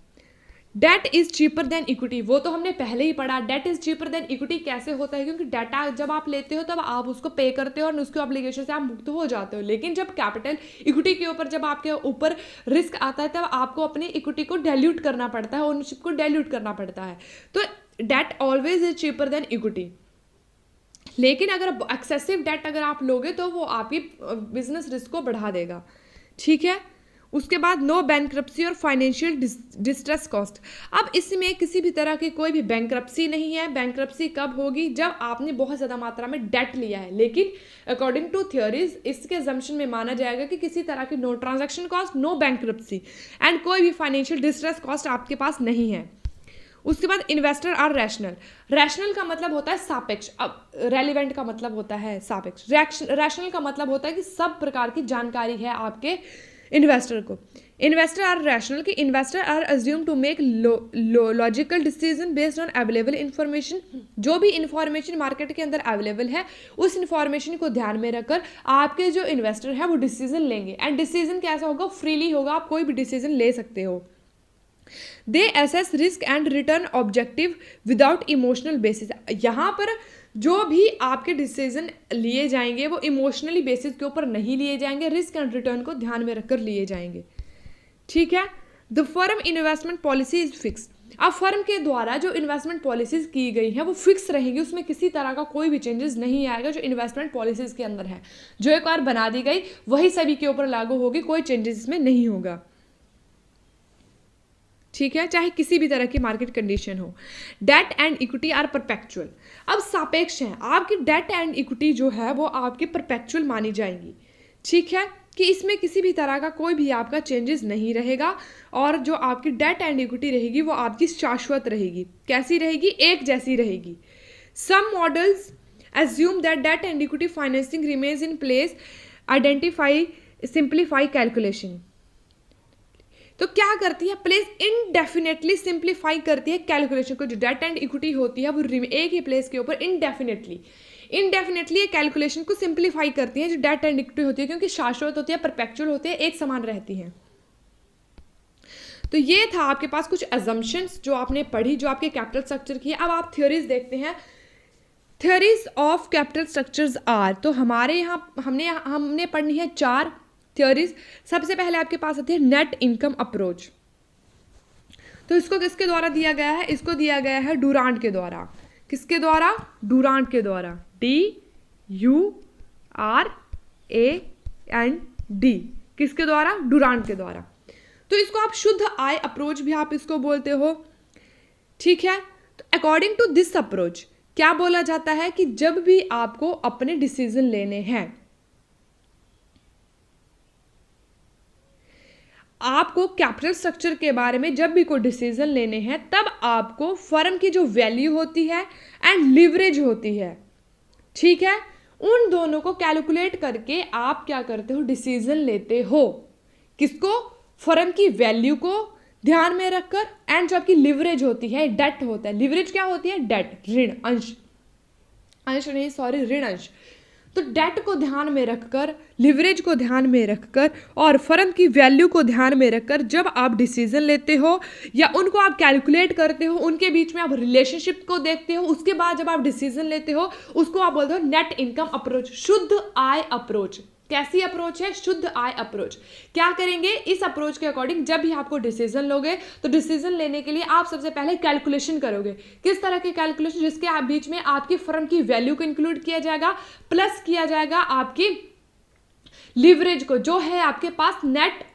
Debt is cheaper than equity. वो तो हमने पहले ही पढ़ा. Debt is cheaper than equity कैसे होता है? क्योंकि डाटा जब आप लेते हो तब आप उसको पे करते हो और उसके ऑब्लिगेशन से आप मुक्त हो जाते हो. लेकिन जब कैपिटल इक्विटी के ऊपर जब आपके ऊपर रिस्क आता है तब आपको अपनी इक्विटी को डाइल्यूट करना पड़ता है, ओनरशिप को डाइल्यूट करना पड़ता है. तो debt always is cheaper than equity. लेकिन अगर एक्सेसिव डेट अगर आप लोगे तो वो आपकी बिजनेस रिस्क को बढ़ा देगा. ठीक है. उसके बाद नो बैंकरप्सी और फाइनेंशियल डिस्ट्रेस कॉस्ट. अब इसमें किसी भी तरह की कोई भी बैंकरप्सी नहीं है. बैंकरप्सी कब होगी? जब आपने बहुत ज़्यादा मात्रा में डेट लिया है. लेकिन अकॉर्डिंग टू थियोरीज इसके अजम्पशन में माना जाएगा कि किसी तरह की no transaction cost, no bankruptcy and कोई भी फाइनेंशियल डिस्ट्रेस कॉस्ट आपके पास नहीं है. उसके बाद इन्वेस्टर आर रैशनल. रैशनल का मतलब होता है सापेक्ष. अब रेलिवेंट का मतलब होता है सापेक्ष. रैशनल का मतलब होता है कि सब प्रकार की जानकारी है आपके इन्वेस्टर को. इन्वेस्टर आर रैशनल कि investor are assume to make logical decision based on available information. जो भी इंफॉर्मेशन मार्केट के अंदर अवेलेबल है उस इंफॉर्मेशन को ध्यान में रखकर आपके जो इन्वेस्टर है वो डिसीजन लेंगे. एंड डिसीजन कैसा होगा? फ्रीली होगा, आप कोई भी डिसीजन ले सकते हो. They assess risk and return objective without emotional basis. यहाँ पर जो भी आपके डिसीजन लिए जाएंगे वो इमोशनली बेसिस के ऊपर नहीं लिए जाएंगे, रिस्क एंड रिटर्न को ध्यान में रखकर लिए जाएंगे. ठीक है. The firm investment policy is fix. अब फर्म के द्वारा जो इन्वेस्टमेंट पॉलिसीज की गई हैं वो फिक्स रहेंगी, उसमें किसी तरह का कोई भी चेंजेस नहीं आएगा. जो इन्वेस्टमेंट पॉलिसीज के अंदर है जो एक बार बना दी गई वही सभी के ऊपर लागू होगी, कोई चेंजेस इसमें नहीं होगा. ठीक है, चाहे किसी भी तरह की मार्केट कंडीशन हो. Debt and equity are perpetual. अब सापेक्ष हैं. आपकी डेट एंड इक्विटी जो है वो आपकी परपेचुअल मानी जाएंगी. ठीक है, कि इसमें किसी भी तरह का कोई भी आपका चेंजेस नहीं रहेगा. और जो आपकी डेट एंड इक्विटी रहेगी वो आपकी शाश्वत रहेगी. कैसी रहेगी? एक जैसी रहेगी. Some models assume that debt and equity financing remains in place, identify simplify calculation. तो क्या करती है, प्लेस इनडेफिनेटली सिंप्लीफाई करती है कैलकुलेशन को। जो डेट एंड इक्विटी होती है वो एक ही प्लेस के ऊपर इनडेफिनेटली ये कैलकुलेशन को सिंप्लीफाई करती है जो डेट एंड इक्विटी होती है, क्योंकि शाश्वत होती है, परपेचुअल होती है, एक समान रहती है। तो ये था आपके पास कुछ अजम्पशंस जो आपने पढ़ी, जो आपके कैपिटल स्ट्रक्चर की है। अब आप थ्योरीज देखते हैं। Theories of capital structures are, तो हमारे यहाँ हमने पढ़नी है 4 थ्योरीज। सबसे पहले आपके पास आती है नेट इनकम अप्रोच। तो इसको किसके द्वारा दिया गया है, इसको दिया गया है डुरांट के द्वारा। किसके द्वारा, डुरांट के द्वारा, DURAND, किसके द्वारा, डुरांट के द्वारा। तो इसको आप शुद्ध आय अप्रोच भी आप इसको बोलते हो, ठीक है। तो अकॉर्डिंग टू दिस अप्रोच क्या बोला जाता है कि जब भी आपको अपने डिसीजन लेने हैं, आपको कैपिटल स्ट्रक्चर के बारे में जब भी कोई डिसीजन लेने हैं, तब आपको फर्म की जो वैल्यू होती है एंड लिवरेज होती है, ठीक है, उन दोनों को कैलकुलेट करके आप क्या करते हो, डिसीजन लेते हो। किसको, फर्म की वैल्यू को ध्यान में रखकर, एंड जो आपकी लिवरेज होती है, डेट होता है। लिवरेज क्या होती है, डेट, ऋण अंश, ऋण अंश। तो डेट को ध्यान में रखकर, लिवरेज को ध्यान में रखकर और फर्म की वैल्यू को ध्यान में रखकर जब आप डिसीजन लेते हो या उनको आप कैलकुलेट करते हो, उनके बीच में आप रिलेशनशिप को देखते हो, उसके बाद जब आप डिसीजन लेते हो, उसको आप बोलते हो नेट इनकम अप्रोच, शुद्ध आय अप्रोच। कैसी अप्रोच है, शुद्ध आय अप्रोच। क्या करेंगे, इस अप्रोच के अकॉर्डिंग जब भी आपको डिसीजन लोगे तो डिसीजन लेने के लिए आप सबसे पहले कैलकुलेशन करोगे। किस तरह के कैलकुलेशन, जिसके आप बीच में आपकी फर्म की वैल्यू को इंक्लूड किया जाएगा, प्लस किया जाएगा आपकी लिवरेज को, जो है आपके पास नेट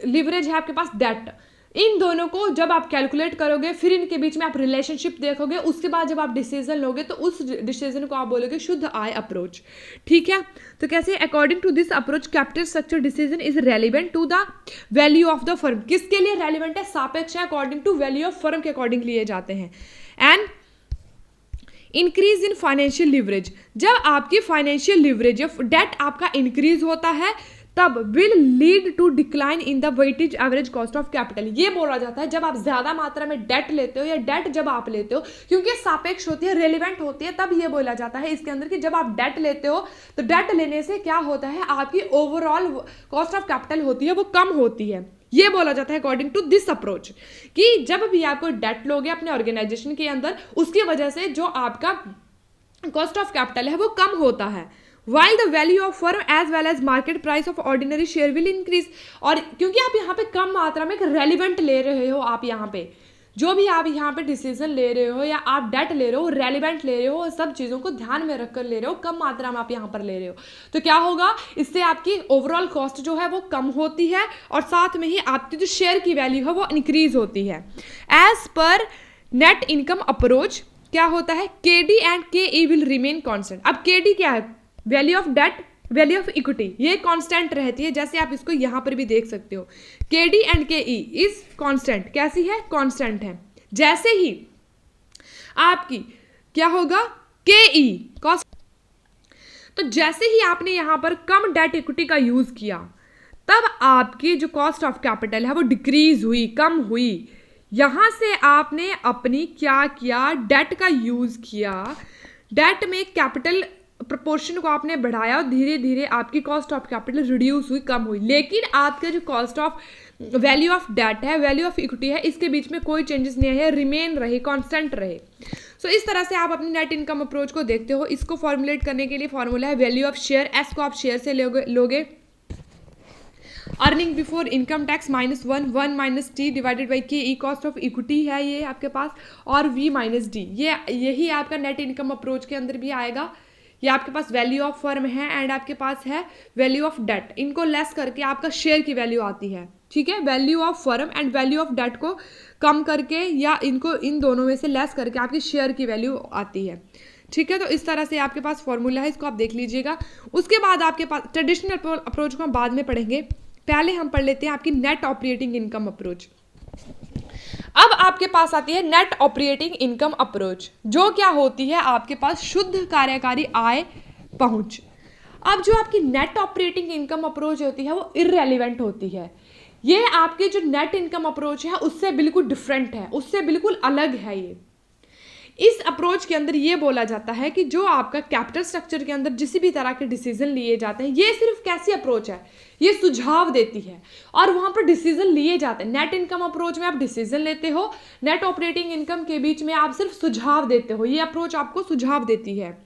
लिवरेज है, आपके पास डेट। इन दोनों को जब आप कैलकुलेट करोगे, फिर इनके बीच में आप रिलेशनशिप देखोगे, उसके बाद जब आप डिसीजन लोगे तो उस डिसीजन को आप बोलोगे शुद्ध आय अप्रोच, ठीक है। तो कैसे, according to this approach capital structure decision is relevant to the value of the firm. किसके लिए रेलिवेंट है, सापेक्ष है, according to value of firm के अकॉर्डिंग लिए जाते हैं। And increase in financial leverage, जब आपकी फाइनेंशियल लिवरेज डेट आपका इंक्रीज होता है, तब will lead to decline in the weightage average cost of capital. ये बोला जाता है जब आप ज्यादा मात्रा में डेट लेते हो या डेट जब आप लेते हो, क्योंकि सापेक्ष होती है, रेलिवेंट होती है, तब ये बोला जाता है इसके अंदर कि जब आप डेट लेते हो तो डेट लेने से क्या होता है, आपकी ओवरऑल कॉस्ट ऑफ कैपिटल होती है वो कम होती है। ये बोला जाता है अकॉर्डिंग टू दिस अप्रोच कि जब भी आप कोई डेट लोगे अपने ऑर्गेनाइजेशन के अंदर, उसकी वजह से जो आपका कॉस्ट ऑफ कैपिटल है वो कम होता है। While the value of firm as well as market price of ordinary share will increase, और क्योंकि आप यहाँ पे कम मात्रा में रेलिवेंट ले रहे हो, आप यहाँ पे जो भी आप यहाँ पे डिसीजन ले रहे हो या आप डेट ले रहे हो, रेलिवेंट ले रहे हो, सब चीज़ों को ध्यान में रखकर ले रहे हो, कम मात्रा में आप यहाँ पर ले रहे हो, तो क्या होगा, इससे आपकी ओवरऑल कॉस्ट जो है वो कम होती है और साथ में ही आपकी जो शेयर की वैल्यू है वो इंक्रीज होती है। As per net income approach क्या होता है, KD and KE will remain constant. अब KD क्या है, value of debt, value of equity, ये कांस्टेंट रहती है, जैसे आप इसको यहां पर भी देख सकते हो, KD and KE is constant. कैसी है, कांस्टेंट है। जैसे ही आपकी क्या होगा, KE कॉस्ट, तो जैसे ही आपने यहां पर कम डेट इक्विटी का यूज किया, तब आपकी जो कॉस्ट ऑफ कैपिटल है वो डिक्रीज हुई, कम हुई। यहां से आपने अपनी क्या किया, डेट का यूज किया, डेट में कैपिटल प्रोपोर्शन को आपने बढ़ाया और धीरे धीरे आपकी कॉस्ट ऑफ कैपिटल रिड्यूस हुई, कम हुई, लेकिन आपका जो cost of value of debt है, वैल्यू ऑफ इक्विटी है, इसके बीच में कोई चेंजेस नहीं है, रिमेन रहे, कांस्टेंट रहे। सो इस तरह से आप अपनी नेट इनकम अप्रोच को देखते हो। इसको फॉर्मुलेट करने के लिए फॉर्मूला है वैल्यू ऑफ शेयर, एस को आप शेयर से लोगे, earning before income tax -1 1 - T divided by KE, cost of equity है ये आपके पास, और V - D, यही आपका नेट इनकम अप्रोच के अंदर भी आएगा। ये आपके पास वैल्यू ऑफ फर्म है एंड आपके पास है वैल्यू ऑफ डेट, इनको लेस करके आपका शेयर की वैल्यू आती है, ठीक है। Value of firm and value of debt को कम करके या इनको इन दोनों में से लेस करके आपकी शेयर की वैल्यू आती है, ठीक है। तो इस तरह से आपके पास फॉर्मूला है, इसको आप देख लीजिएगा। उसके बाद आपके पास ट्रेडिशनल अप्रोच को हम बाद में पढ़ेंगे, पहले हम पढ़ लेते हैं आपकी नेट ऑपरेटिंग इनकम अप्रोच। अब आपके पास आती है नेट ऑपरेटिंग इनकम अप्रोच, जो क्या होती है आपके पास शुद्ध कार्यकारी आय पहुंच। अब जो आपकी नेट ऑपरेटिंग इनकम अप्रोच होती है वो इररेलेवेंट होती है। ये आपके जो नेट इनकम अप्रोच है उससे बिल्कुल डिफरेंट है, उससे बिल्कुल अलग है। ये इस अप्रोच के अंदर ये बोला जाता है कि जो आपका कैपिटल स्ट्रक्चर के अंदर जिस भी तरह के डिसीजन लिए जाते हैं, ये सिर्फ कैसी अप्रोच है, ये सुझाव देती है और वहां पर डिसीजन लिए जाते हैं। नेट इनकम अप्रोच में आप डिसीजन लेते हो, नेट ऑपरेटिंग इनकम के बीच में आप सिर्फ सुझाव देते हो। ये अप्रोच आपको सुझाव देती है।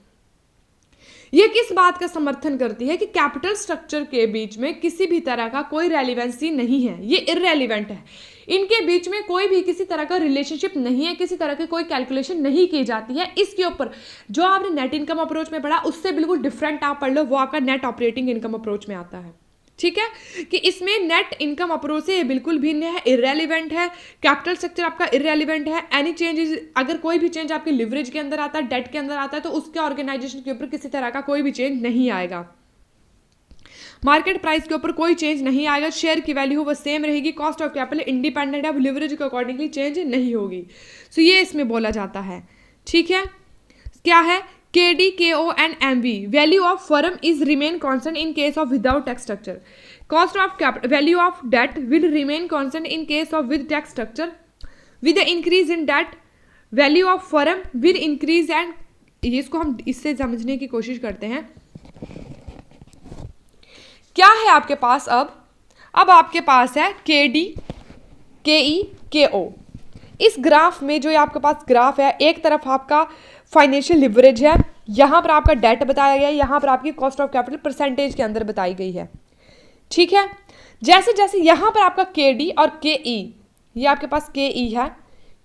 ये किस बात का समर्थन करती है कि कैपिटल स्ट्रक्चर के बीच में किसी भी तरह का कोई रेलिवेंसी नहीं है, ये इररेलेवेंट है। इनके बीच में कोई भी किसी तरह का रिलेशनशिप नहीं है, किसी तरह की कोई कैलकुलेशन नहीं की जाती है। इसके ऊपर जो आपने नेट इनकम अप्रोच में पढ़ा उससे बिल्कुल डिफरेंट आप पढ़ लो, वो आपका नेट ऑपरेटिंग इनकम अप्रोच में आता है। ठीक है, कि इसमें नेट इनकम अप्रोच से बिल्कुल भिन्न है, इररेलेवेंट है, कैपिटल स्ट्रक्चर आपका इररेलेवेंट है। एनी चेंजेस, अगर कोई भी चेंज आपके लिवरेज के अंदर आता है, डेट के अंदर आता है, तो उसके ऑर्गेनाइजेशन के ऊपर किसी तरह का कोई भी चेंज नहीं आएगा। मार्केट प्राइस के ऊपर कोई चेंज नहीं आएगा, शेयर की वैल्यू वो सेम रहेगी, कॉस्ट ऑफ कैपिटल इंडिपेंडेंट है, लिवरेज के अकॉर्डिंगली चेंज नहीं होगी। सो ये इसमें बोला जाता है। ठीक है, क्या है, KD, KO and MV value of firm is remain constant in case of without tax structure. Cost of capital value of debt will remain constant in case of with tax structure. With the increase in debt, value of firm will increase and ये इसको हम इससे समझने की कोशिश करते हैं। क्या है आपके पास अब आपके पास है KD, KE, KO। इस ग्राफ में जो आपके पास ग्राफ है, एक तरफ आपका फाइनेंशियल लिवरेज है, यहाँ पर आपका डेट बताया गया है, यहाँ पर आपकी कॉस्ट ऑफ कैपिटल परसेंटेज के अंदर बताई गई है। ठीक है, जैसे जैसे यहाँ पर आपका KD और KE, ये आपके पास KE है,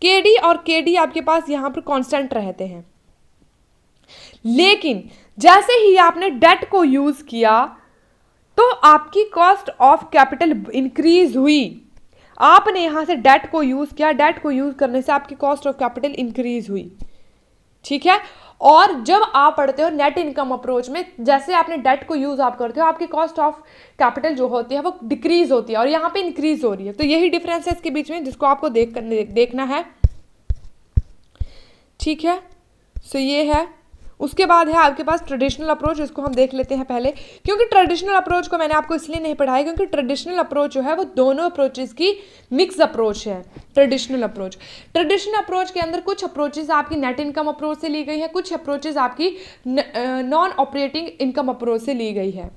KD और KD आपके पास यहाँ पर कांस्टेंट रहते हैं। लेकिन जैसे ही आपने डेट को यूज किया तो आपकी कॉस्ट ऑफ कैपिटल इंक्रीज हुई। आपने यहां से डेट को यूज किया, डेट को यूज करने से आपकी कॉस्ट ऑफ कैपिटल इंक्रीज हुई। ठीक है, और जब आप पढ़ते हो नेट इनकम अप्रोच में, जैसे आपने डेट को यूज आप करते हो, आपकी कॉस्ट ऑफ कैपिटल जो होती है वो डिक्रीज होती है और यहाँ पे इंक्रीज हो रही है। तो यही डिफरेंस है इसके बीच में, जिसको आपको देखना है। ठीक है, सो ये है। उसके बाद है आपके पास ट्रेडिशनल अप्रोच, इसको हम देख लेते हैं पहले, क्योंकि ट्रेडिशनल अप्रोच को मैंने आपको इसलिए नहीं पढ़ाया क्योंकि ट्रेडिशनल अप्रोच जो है वो दोनों अप्रोचेस की मिक्स अप्रोच है। ट्रेडिशनल अप्रोच के अंदर कुछ अप्रोचेस आपकी नेट इनकम अप्रोच से ली गई है, कुछ अप्रोचेस आपकी नॉन ऑपरेटिंग इनकम अप्रोच से ली गई है।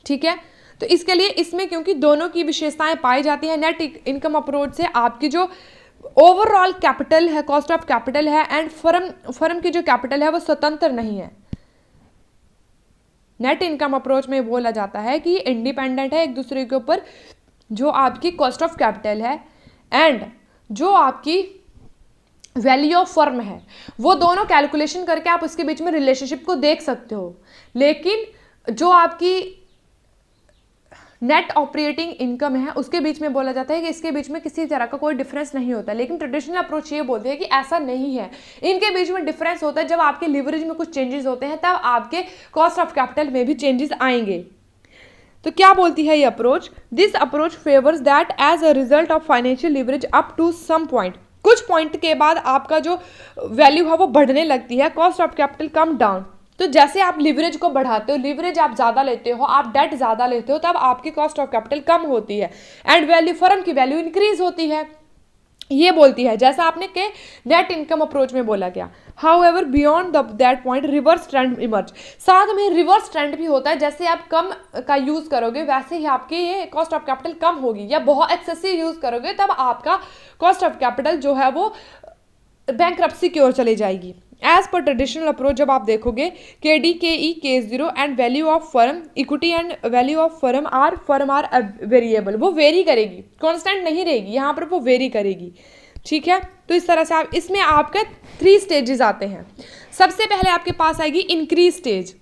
ठीक है, तो इसके लिए इसमें क्योंकि दोनों की विशेषताएं पाई जाती है, नेट इनकम अप्रोच से आपकी जो ओवरऑल कैपिटल है, कॉस्ट ऑफ कैपिटल है एंड फर्म की जो कैपिटल है वो स्वतंत्र नहीं है। नेट इनकम अप्रोच में बोला जाता है कि इंडिपेंडेंट है एक दूसरे के ऊपर, जो आपकी कॉस्ट ऑफ कैपिटल है एंड जो आपकी वैल्यू ऑफ फर्म है, वो दोनों कैलकुलेशन करके आप उसके बीच में रिलेशनशिप को देख सकते हो। लेकिन जो आपकी नेट ऑपरेटिंग इनकम है उसके बीच में बोला जाता है कि इसके बीच में किसी तरह का कोई डिफरेंस नहीं होता। लेकिन ट्रेडिशनल अप्रोच ये बोलती है कि ऐसा नहीं है, इनके बीच में डिफरेंस होता है। जब आपके लिवरेज में कुछ चेंजेस होते हैं तब आपके कॉस्ट ऑफ कैपिटल में भी चेंजेस आएंगे। तो क्या बोलती है ये approach, this approach favours that as a result of financial leverage up to some point, कुछ पॉइंट के बाद आपका जो वैल्यू है वो बढ़ने लगती है, cost of capital come down. तो जैसे आप लिवरेज को बढ़ाते हो, लिवरेज आप ज़्यादा लेते हो, आप डेट ज़्यादा लेते हो, तब आपकी कॉस्ट ऑफ कैपिटल कम होती है एंड वैल्यू फर्म की वैल्यू इंक्रीज होती है। ये बोलती है जैसा आपने के नेट इनकम अप्रोच में बोला गया। However beyond that point reverse trend emerge, साथ में रिवर्स ट्रेंड भी होता है। जैसे आप कम का यूज करोगे वैसे ही आपकी ये कॉस्ट ऑफ कैपिटल कम होगी, या बहुत एक्सेसिव यूज करोगे तब आपका कॉस्ट ऑफ कैपिटल जो है वो बैंकरप्सी की ओर चली जाएगी। एज पर ट्रेडिशनल अप्रोच जब आप देखोगे KD, KE, K0 and value of firm, equity and value of firm are variable, वो वेरी करेगी, कांस्टेंट नहीं रहेगी, यहाँ पर वो वेरी करेगी। ठीक है, तो इस तरह से आप इसमें आपके 3 स्टेजेस आते हैं। सबसे पहले आपके पास आएगी इंक्रीज स्टेज।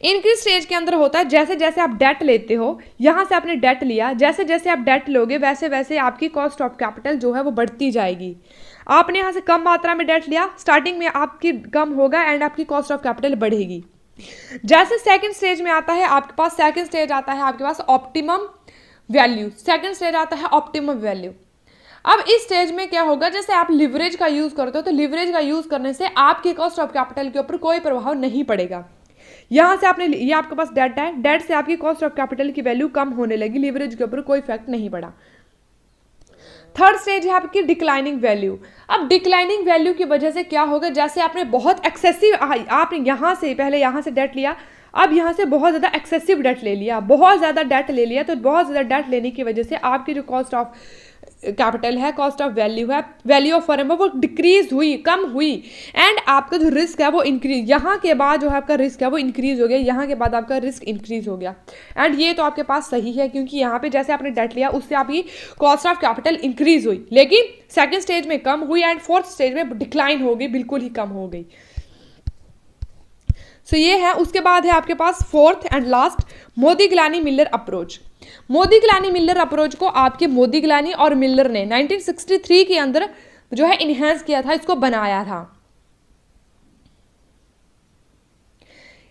इंक्रीज स्टेज के अंदर होता है जैसे जैसे आप डेट लेते हो, यहाँ से आपने डेट लिया, जैसे जैसे आप डेट लोगे वैसे वैसे आपकी कॉस्ट ऑफ कैपिटल जो है वो बढ़ती जाएगी। आपने यहाँ से कम मात्रा में डेट लिया, स्टार्टिंग में आपकी कम होगा एंड आपकी कॉस्ट ऑफ कैपिटल बढ़ेगी। जैसे सेकंड स्टेज में आता है आपके पास, सेकंड स्टेज आता है आपके पास ऑप्टिमम वैल्यू, सेकंड स्टेज आता है ऑप्टिमम वैल्यू। अब इस स्टेज में क्या होगा, जैसे आप लिवरेज का यूज करते हो तो लिवरेज का यूज करने से आपके कॉस्ट ऑफ कैपिटल के ऊपर कोई प्रभाव नहीं पड़ेगा। यहाँ से आपने, ये आपके पास डेट है, डेट से आपकी कॉस्ट ऑफ कैपिटल की वैल्यू कम होने लगी, लिवरेज के ऊपर कोई इफेक्ट नहीं पड़ा। थर्ड स्टेज है आपकी डिक्लाइनिंग वैल्यू। अब डिक्लाइनिंग वैल्यू की वजह से क्या होगा, जैसे आपने बहुत एक्सेसिव, आपने यहाँ से पहले यहाँ से डेट लिया, अब यहाँ से बहुत ज़्यादा एक्सेसिव डेट ले लिया, बहुत ज़्यादा डेट ले लिया, तो बहुत ज़्यादा डेट लेने की वजह से आपकी जो कॉस्ट ऑफ कैपिटल है, कॉस्ट ऑफ वैल्यू है, वैल्यू ऑफ फर्म है, वो डिक्रीज हुई, कम हुई, एंड आपका जो रिस्क है वो इंक्रीज, यहाँ के बाद जो है आपका रिस्क है वो इंक्रीज हो गया, यहाँ के बाद आपका रिस्क इंक्रीज हो गया। एंड ये तो आपके पास सही है, क्योंकि यहाँ पे जैसे आपने डेट लिया उससे आपकी कॉस्ट ऑफ कैपिटल इंक्रीज हुई, लेकिन सेकेंड स्टेज में कम हुई एंड फोर्थ स्टेज में डिक्लाइन हो गई, बिल्कुल ही कम हो गई। सो ये है। उसके बाद है आपके पास fourth and last Modigliani Miller approach. Modigliani Miller approach को आपके मोदी-गिलानी और मिलर ने 1963 के अंदर जो है इनहेंस किया था, इसको बनाया था।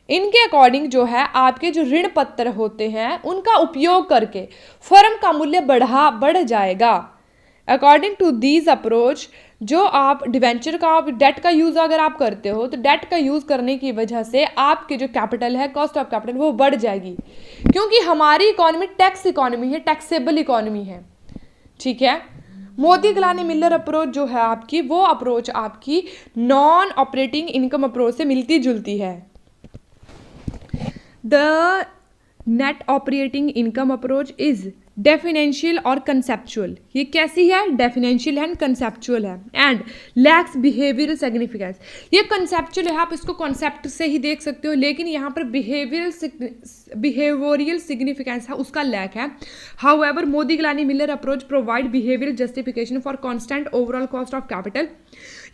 इनके अकॉर्डिंग जो है आपके जो ऋण पत्र होते हैं उनका उपयोग करके फर्म का मूल्य बढ़ जाएगा। अकॉर्डिंग टू दीज अप्रोच, जो आप डिवेंचर का, डेट का यूज़ अगर आप करते हो तो डेट का यूज़ करने की वजह से आपके जो कैपिटल है, कॉस्ट ऑफ कैपिटल, वो बढ़ जाएगी, क्योंकि हमारी इकोनॉमी टैक्स इकोनॉमी है, टैक्सेबल इकोनॉमी है। ठीक है। मोदी-गिलानी मिलर अप्रोच जो है आपकी, वो अप्रोच आपकी नॉन ऑपरेटिंग इनकम अप्रोच से मिलती जुलती है। The net operating income approach is definitional और कंसेप्चुअल। ये कैसी है? डेफिनेंशियल एंड कंसेप्चुअल है, एंड लैक्स बिहेवियरल सिग्निफिकेंस। ये कंसेप्चुअल है, आप इसको कॉन्सेप्ट से ही देख सकते हो, लेकिन यहाँ पर बिहेवियरल सिग्निफिकेंस है, उसका लैक है। However Modigliani Miller approach provide behavioural justification for constant overall cost of capital.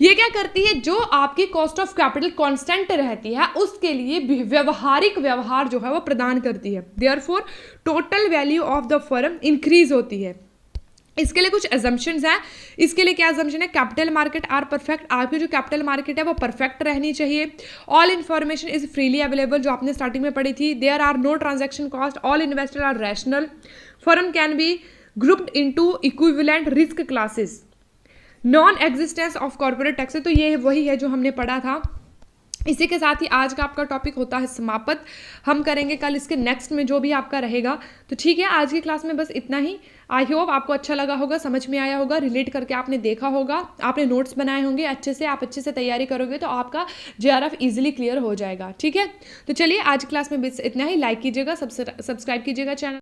ये क्या करती है, जो आपकी कॉस्ट ऑफ कैपिटल कांस्टेंट रहती है उसके लिए व्यवहारिक व्यवहार जो है वो प्रदान करती है। Therefore total value of the firm increase होती है। इसके लिए कुछ एजम्पशंस हैं। इसके लिए क्या एजम्पशन है? Capital market are perfect. आपकी जो कैपिटल मार्केट है वो परफेक्ट रहनी चाहिए। All information is freely available, जो आपने स्टार्टिंग में पढ़ी थी। There are no transaction cost, all investor are rational, firm can be grouped into equivalent risk classes, non existence of corporate tax. तो ये वही है जो हमने पढ़ा था। इसी के साथ ही आज का आपका टॉपिक होता है समाप्त। हम करेंगे कल इसके नेक्स्ट में जो भी आपका रहेगा। तो ठीक है, आज की क्लास में बस इतना ही। आई होप आपको अच्छा लगा होगा, समझ में आया होगा, रिलेट करके आपने देखा होगा, आपने नोट्स बनाए होंगे अच्छे से। आप अच्छे से तैयारी करोगे तो आपका JRF इजीली क्लियर हो जाएगा। ठीक है, तो चलिए आज क्लास में बस इतना ही। लाइक कीजिएगा, सब्सक्राइब कीजिएगा चैनल।